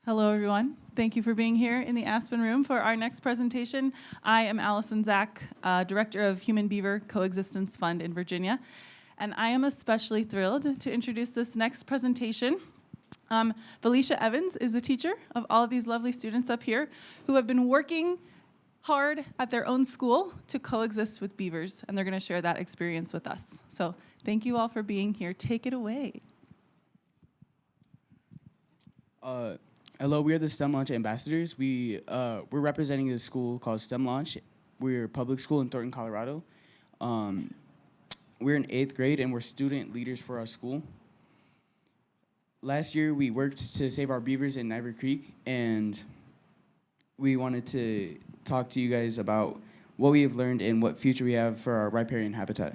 Hello, everyone. Thank you for being here in the Aspen Room for our next presentation. I am Allison Zach, Director of Human Beaver Coexistence Fund in Virginia, and I am especially thrilled to introduce this next presentation. Felicia Evans is the teacher of all of these lovely students up here who have been working hard at their own school to coexist with beavers, and they're going to share that experience with us. So thank you all for being here. Take it away. Hello, we are the STEM Launch Ambassadors. We're representing a school called STEM Launch. We're a public school in Thornton, Colorado. We're in 8th grade, and we're student leaders for our school. Last year, we worked to save our beavers in Niver Creek, and we wanted to talk to you guys about what we have learned and what future we have for our riparian habitat.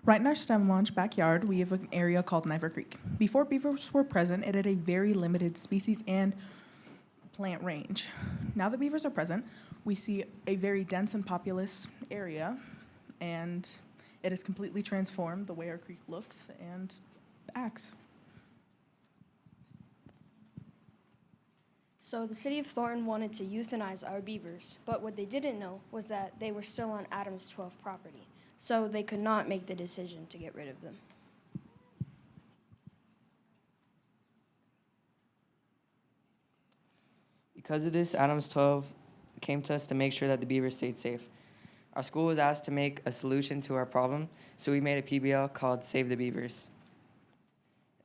Right in our STEM Launch backyard, we have an area called Niver Creek. Before beavers were present, it had a very limited species and plant range. Now that beavers are present, we see a very dense and populous area, and it has completely transformed the way our creek looks and acts. So the city of Thornton wanted to euthanize our beavers, but what they didn't know was that they were still on Adams 12 property, so they could not make the decision to get rid of them. Because of this, Adams 12 came to us to make sure that the beavers stayed safe. Our school was asked to make a solution to our problem, so we made a PBL called Save the Beavers.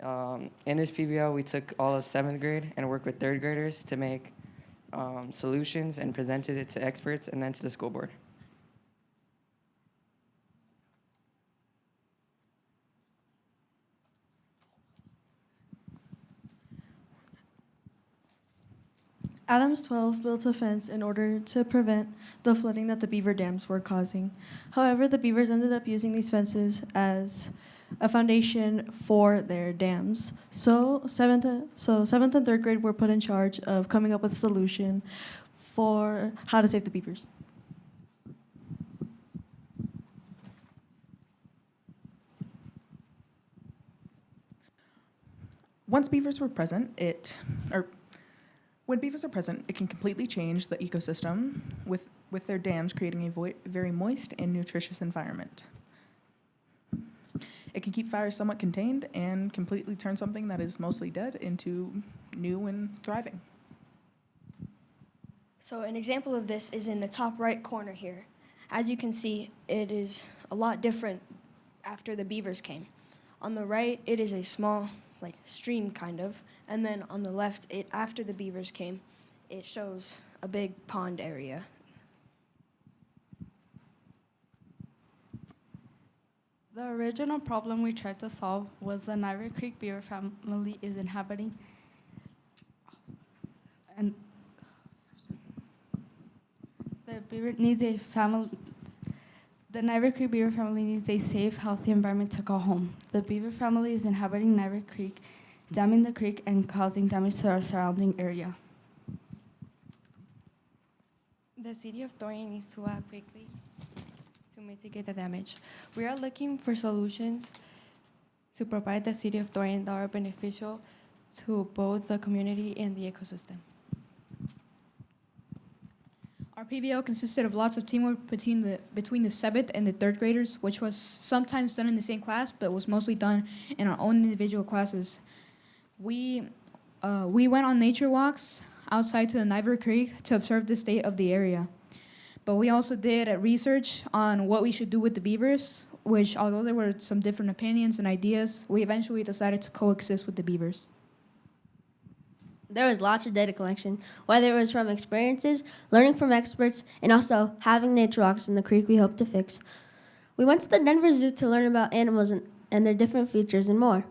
In this PBL, we took all of 7th grade and worked with 3rd graders to make solutions and presented it to experts and then to the school board. Adams 12 built a fence in order to prevent the flooding that the beaver dams were causing. However, the beavers ended up using these fences as a foundation for their dams. So 7th and 3rd grade were put in charge of coming up with a solution for how to save the beavers. Once beavers were present, when beavers are present, it can completely change the ecosystem with their dams creating a very moist and nutritious environment. It can keep fires somewhat contained and completely turn something that is mostly dead into new and thriving. So an example of this is in the top right corner here. As you can see, it is a lot different after the beavers came. On the right, it is a small stream kind of, and then on the left, after the beavers came, it shows a big pond area. The original problem we tried to solve was the Niver Creek Beaver family is inhabiting, and the Niver Creek Beaver family needs a safe, healthy environment to call home. The Beaver family is inhabiting Niver Creek, damming the creek and causing damage to our surrounding area. The city of Thornton needs to act quickly to mitigate the damage. We are looking for solutions to provide the city of Thornton that are beneficial to both the community and the ecosystem. Our PBL consisted of lots of teamwork between the 7th and the 3rd graders, which was sometimes done in the same class, but was mostly done in our own individual classes. We went on nature walks outside to the Niver Creek to observe the state of the area. But we also did research on what we should do with the beavers, which, although there were some different opinions and ideas, we eventually decided to coexist with the beavers. There was lots of data collection, whether it was from experiences, learning from experts, and also having nature walks in the creek we hope to fix. We went to the Denver Zoo to learn about animals and their different features and more.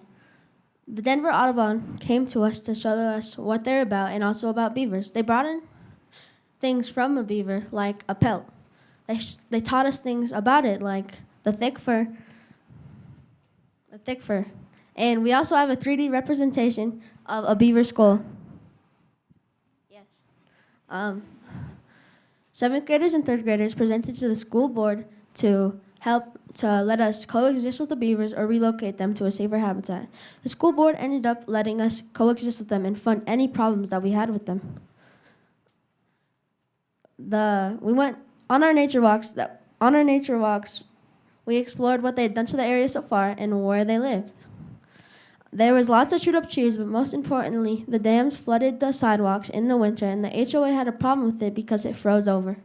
The Denver Audubon came to us to show us what they're about and also about beavers. They brought in things from a beaver, like a pelt. They taught us things about it, like the thick fur. And we also have a 3D representation of a beaver skull. Yes. Seventh graders and third graders presented to the school board to help to let us coexist with the beavers or relocate them to a safer habitat. The school board ended up letting us coexist with them and fund any problems that we had with them. We went on our nature walks. We explored what they had done to the area so far and where they lived. There was lots of chewed up trees, but most importantly, the dams flooded the sidewalks in the winter, and the HOA had a problem with it because it froze over.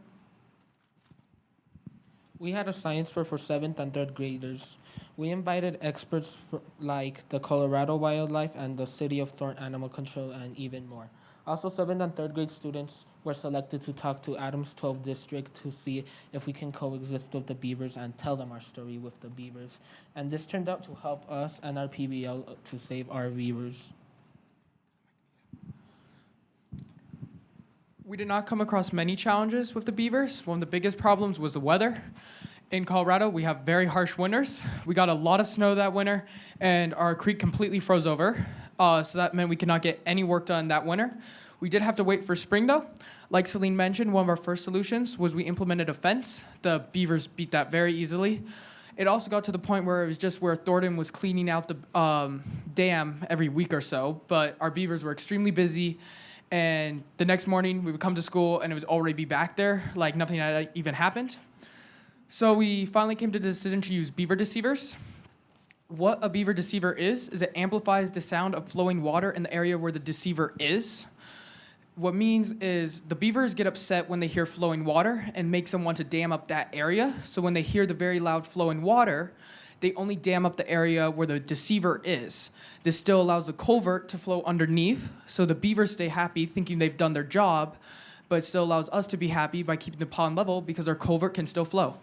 We had a science fair for 7th and 3rd graders. We invited experts like the Colorado Wildlife and the City of Thorn Animal Control and even more. Also, 7th and 3rd grade students were selected to talk to Adams 12 District to see if we can coexist with the beavers and tell them our story with the beavers. And this turned out to help us and our PBL to save our beavers. We did not come across many challenges with the beavers. One of the biggest problems was the weather. In Colorado, we have very harsh winters. We got a lot of snow that winter, and our creek completely froze over. So that meant we could not get any work done that winter. We did have to wait for spring, though. Like Celine mentioned, one of our first solutions was we implemented a fence. The beavers beat that very easily. It also got to the point where it was just where Thornton was cleaning out the dam every week or so, but our beavers were extremely busy. And the next morning, we would come to school, and it would already be back there, like nothing had even happened. So we finally came to the decision to use beaver deceivers. What a beaver deceiver is it amplifies the sound of flowing water in the area where the deceiver is. What means is the beavers get upset when they hear flowing water and makes them want to dam up that area. So when they hear the very loud flowing water, they only dam up the area where the deceiver is. This still allows the culvert to flow underneath, so the beavers stay happy thinking they've done their job, but it still allows us to be happy by keeping the pond level because our culvert can still flow.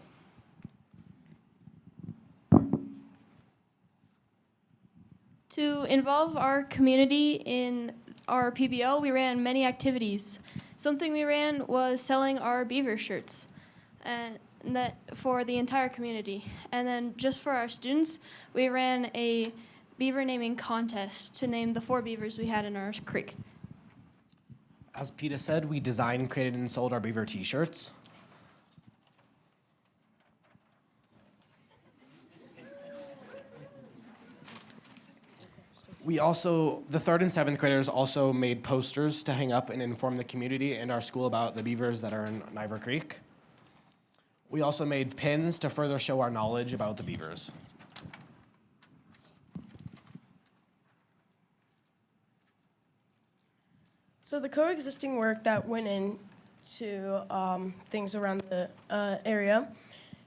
To involve our community in our PBL, we ran many activities. Something we ran was selling our beaver shirts, and that for the entire community. And then just for our students, we ran a beaver naming contest to name the 4 beavers we had in our creek. As Peta said, we designed, created, and sold our beaver t-shirts. The 3rd and 7th graders also made posters to hang up and inform the community and our school about the beavers that are in Niver Creek. We also made pins to further show our knowledge about the beavers. So the coexisting work that went into things around the area.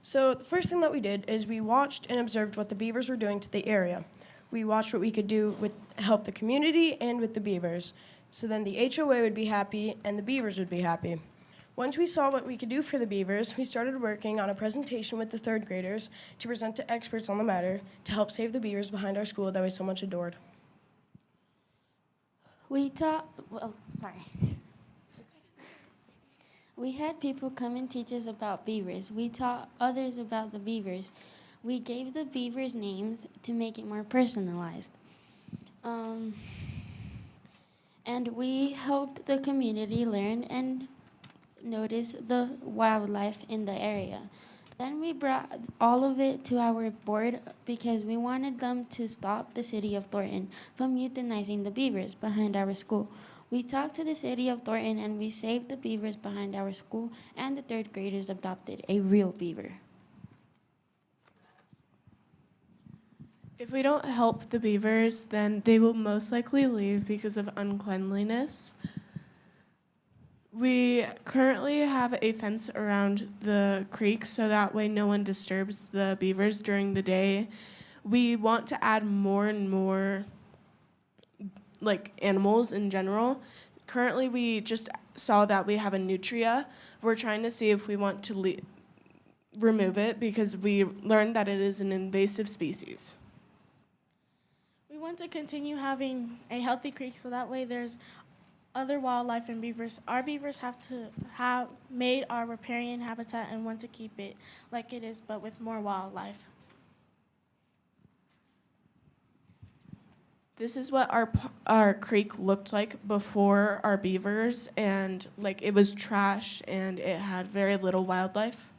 So the first thing that we did is we watched and observed what the beavers were doing to the area. We watched what we could do with help the community and with the beavers. So then the HOA would be happy and the beavers would be happy. Once we saw what we could do for the beavers, we started working on a presentation with the 3rd graders to present to experts on the matter to help save the beavers behind our school that we so much adored. We had people come and teach us about beavers. We taught others about the beavers. We gave the beavers names to make it more personalized. And we helped the community learn and notice the wildlife in the area. Then we brought all of it to our board because we wanted them to stop the city of Thornton from euthanizing the beavers behind our school. We talked to the city of Thornton and we saved the beavers behind our school, and the 3rd graders adopted a real beaver. If we don't help the beavers, then they will most likely leave because of uncleanliness. We currently have a fence around the creek so that way no one disturbs the beavers during the day. We want to add more and more animals in general. Currently we just saw that we have a nutria. We're trying to see if we want to remove it because we learned that it is an invasive species. We want to continue having a healthy creek so that way there's other wildlife and beavers. Our beavers have made our riparian habitat and want to keep it like it is, but with more wildlife. This is what our creek looked like before our beavers, and like it was trashed and it had very little wildlife.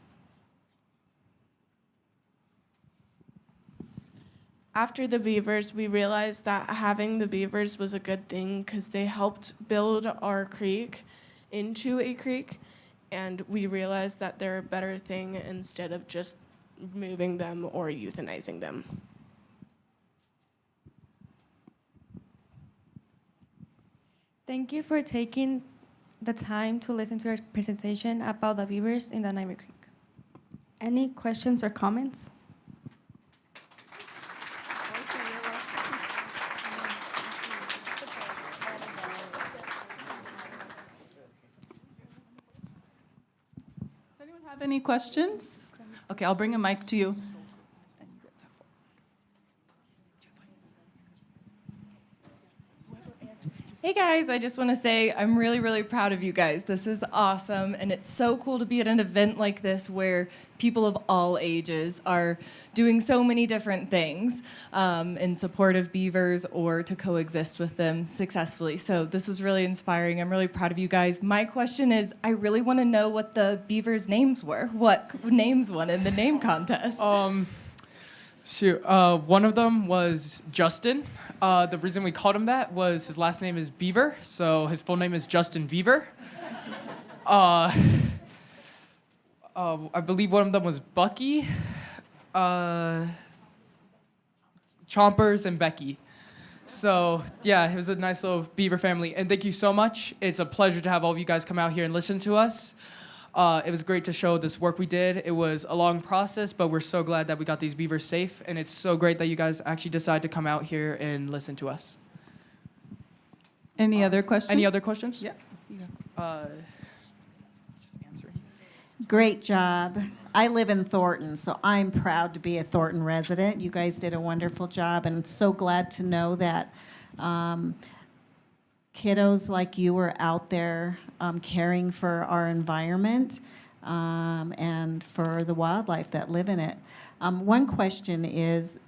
After the beavers, we realized that having the beavers was a good thing because they helped build our creek into a creek, and we realized that they're a better thing instead of just removing them or euthanizing them. Thank you for taking the time to listen to our presentation about the beavers in the Niver Creek. Any questions or comments? Does anyone have any questions? Okay, I'll bring a mic to you. Hey guys, I just want to say I'm really, really proud of you guys. This is awesome, and it's so cool to be at an event like this where people of all ages are doing so many different things in support of beavers or to coexist with them successfully. So this was really inspiring. I'm really proud of you guys. My question is, I really want to know what the beavers' names were. What names won in the name contest? One of them was Justin. The reason we called him that was his last name is Beaver, so his full name is Justin Beaver. I believe one of them was Bucky, Chompers, and Becky. So yeah, it was a nice little Beaver family. And thank you so much. It's a pleasure to have all of you guys come out here and listen to us. It was great to show this work we did. It was a long process, but we're so glad that we got these beavers safe, and it's so great that you guys actually decided to come out here and listen to us. Any other questions? Any other questions? Yeah. Just answering. Great job. I live in Thornton, so I'm proud to be a Thornton resident. You guys did a wonderful job, and so glad to know that kiddos like you are out there caring for our environment and for the wildlife that live in it. One question is,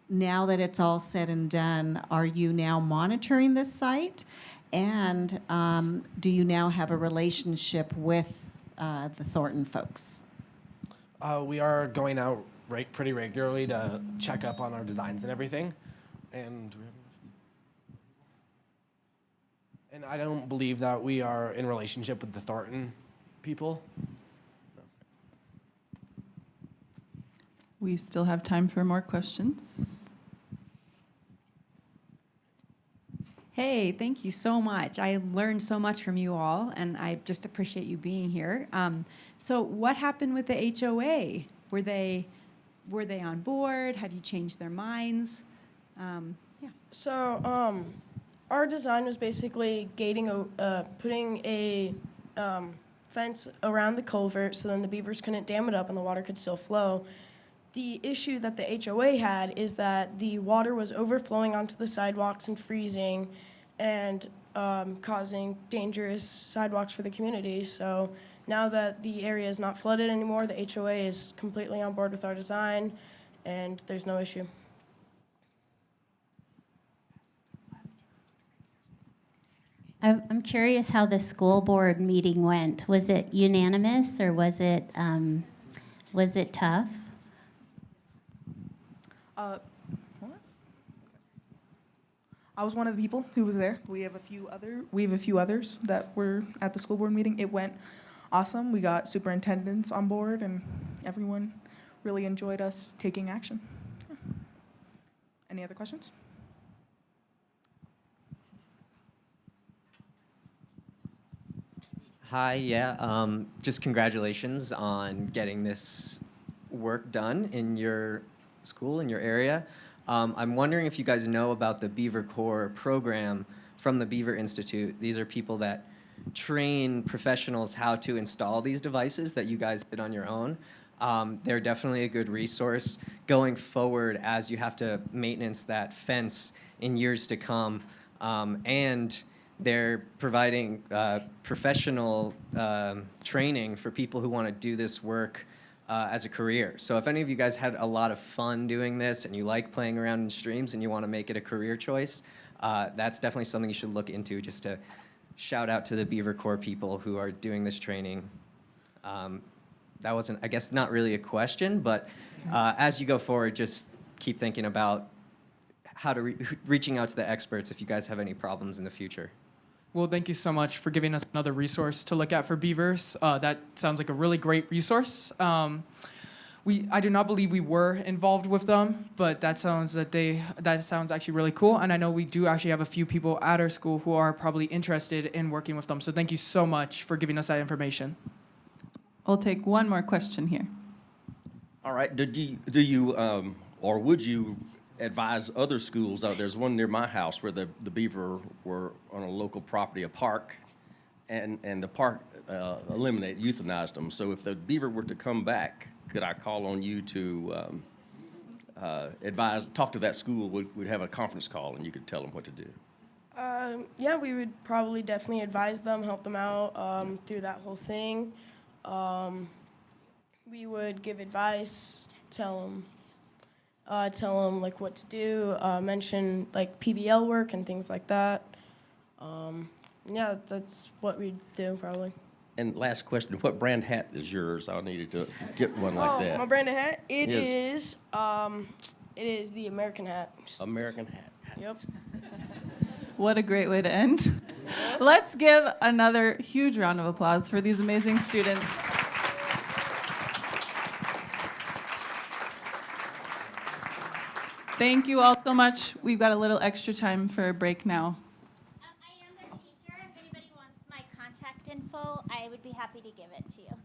now that it's all said and done, are you now monitoring this site? And do you now have a relationship with the Thornton folks? We are going out pretty regularly to check up on our designs and everything. And I don't believe that we are in relationship with the Thornton people. We still have time for more questions. Hey, thank you so much. I learned so much from you all, and I just appreciate you being here. So what happened with the HOA? Were they on board? Have you changed their minds? So our design was basically putting a fence around the culvert so then the beavers couldn't dam it up and the water could still flow. The issue that the HOA had is that the water was overflowing onto the sidewalks and freezing and causing dangerous sidewalks for the community. So now that the area is not flooded anymore, the HOA is completely on board with our design and there's no issue. I'm curious how the school board meeting went. Was it unanimous or was it tough? I was one of the people who was there. We have a few others that were at the school board meeting. It went awesome. We got superintendents on board, and everyone really enjoyed us taking action. Any other questions? Hi, yeah, just congratulations on getting this work done in your school, in your area. I'm wondering if you guys know about the Beaver Corps program from the Beaver Institute. These are people that train professionals how to install these devices that you guys did on your own. They're definitely a good resource going forward as you have to maintenance that fence in years to come. And they're providing professional training for people who want to do this work as a career. So if any of you guys had a lot of fun doing this and you like playing around in streams and you want to make it a career choice, that's definitely something you should look into, just to shout out to the Beaver Corps people who are doing this training. That wasn't, I guess, not really a question, but as you go forward, just keep thinking about how to reaching out to the experts if you guys have any problems in the future. Well, thank you so much for giving us another resource to look at for beavers. That sounds like a really great resource. I do not believe we were involved with them, but that sounds actually really cool. And I know we do actually have a few people at our school who are probably interested in working with them. So thank you so much for giving us that information. We'll take one more question here. All right. Do you or would you advise other schools out? There's one near my house where the beaver were on a local property, a park, and the park euthanized them. So if the beaver were to come back, could I call on you to talk to that school? We'd have a conference call and you could tell them what to do. Yeah, we would probably definitely advise them, help them out through that whole thing. We would give advice, tell them like what to do, mention like PBL work and things like that. Yeah, that's what we'd do probably. And last question, what brand hat is yours? I needed to get one like that. My brand of hat? It is the American hat. American hat. Yep. What a great way to end. Let's give another huge round of applause for these amazing students. Thank you all so much. We've got a little extra time for a break now. I am their teacher. If anybody wants my contact info, I would be happy to give it to you.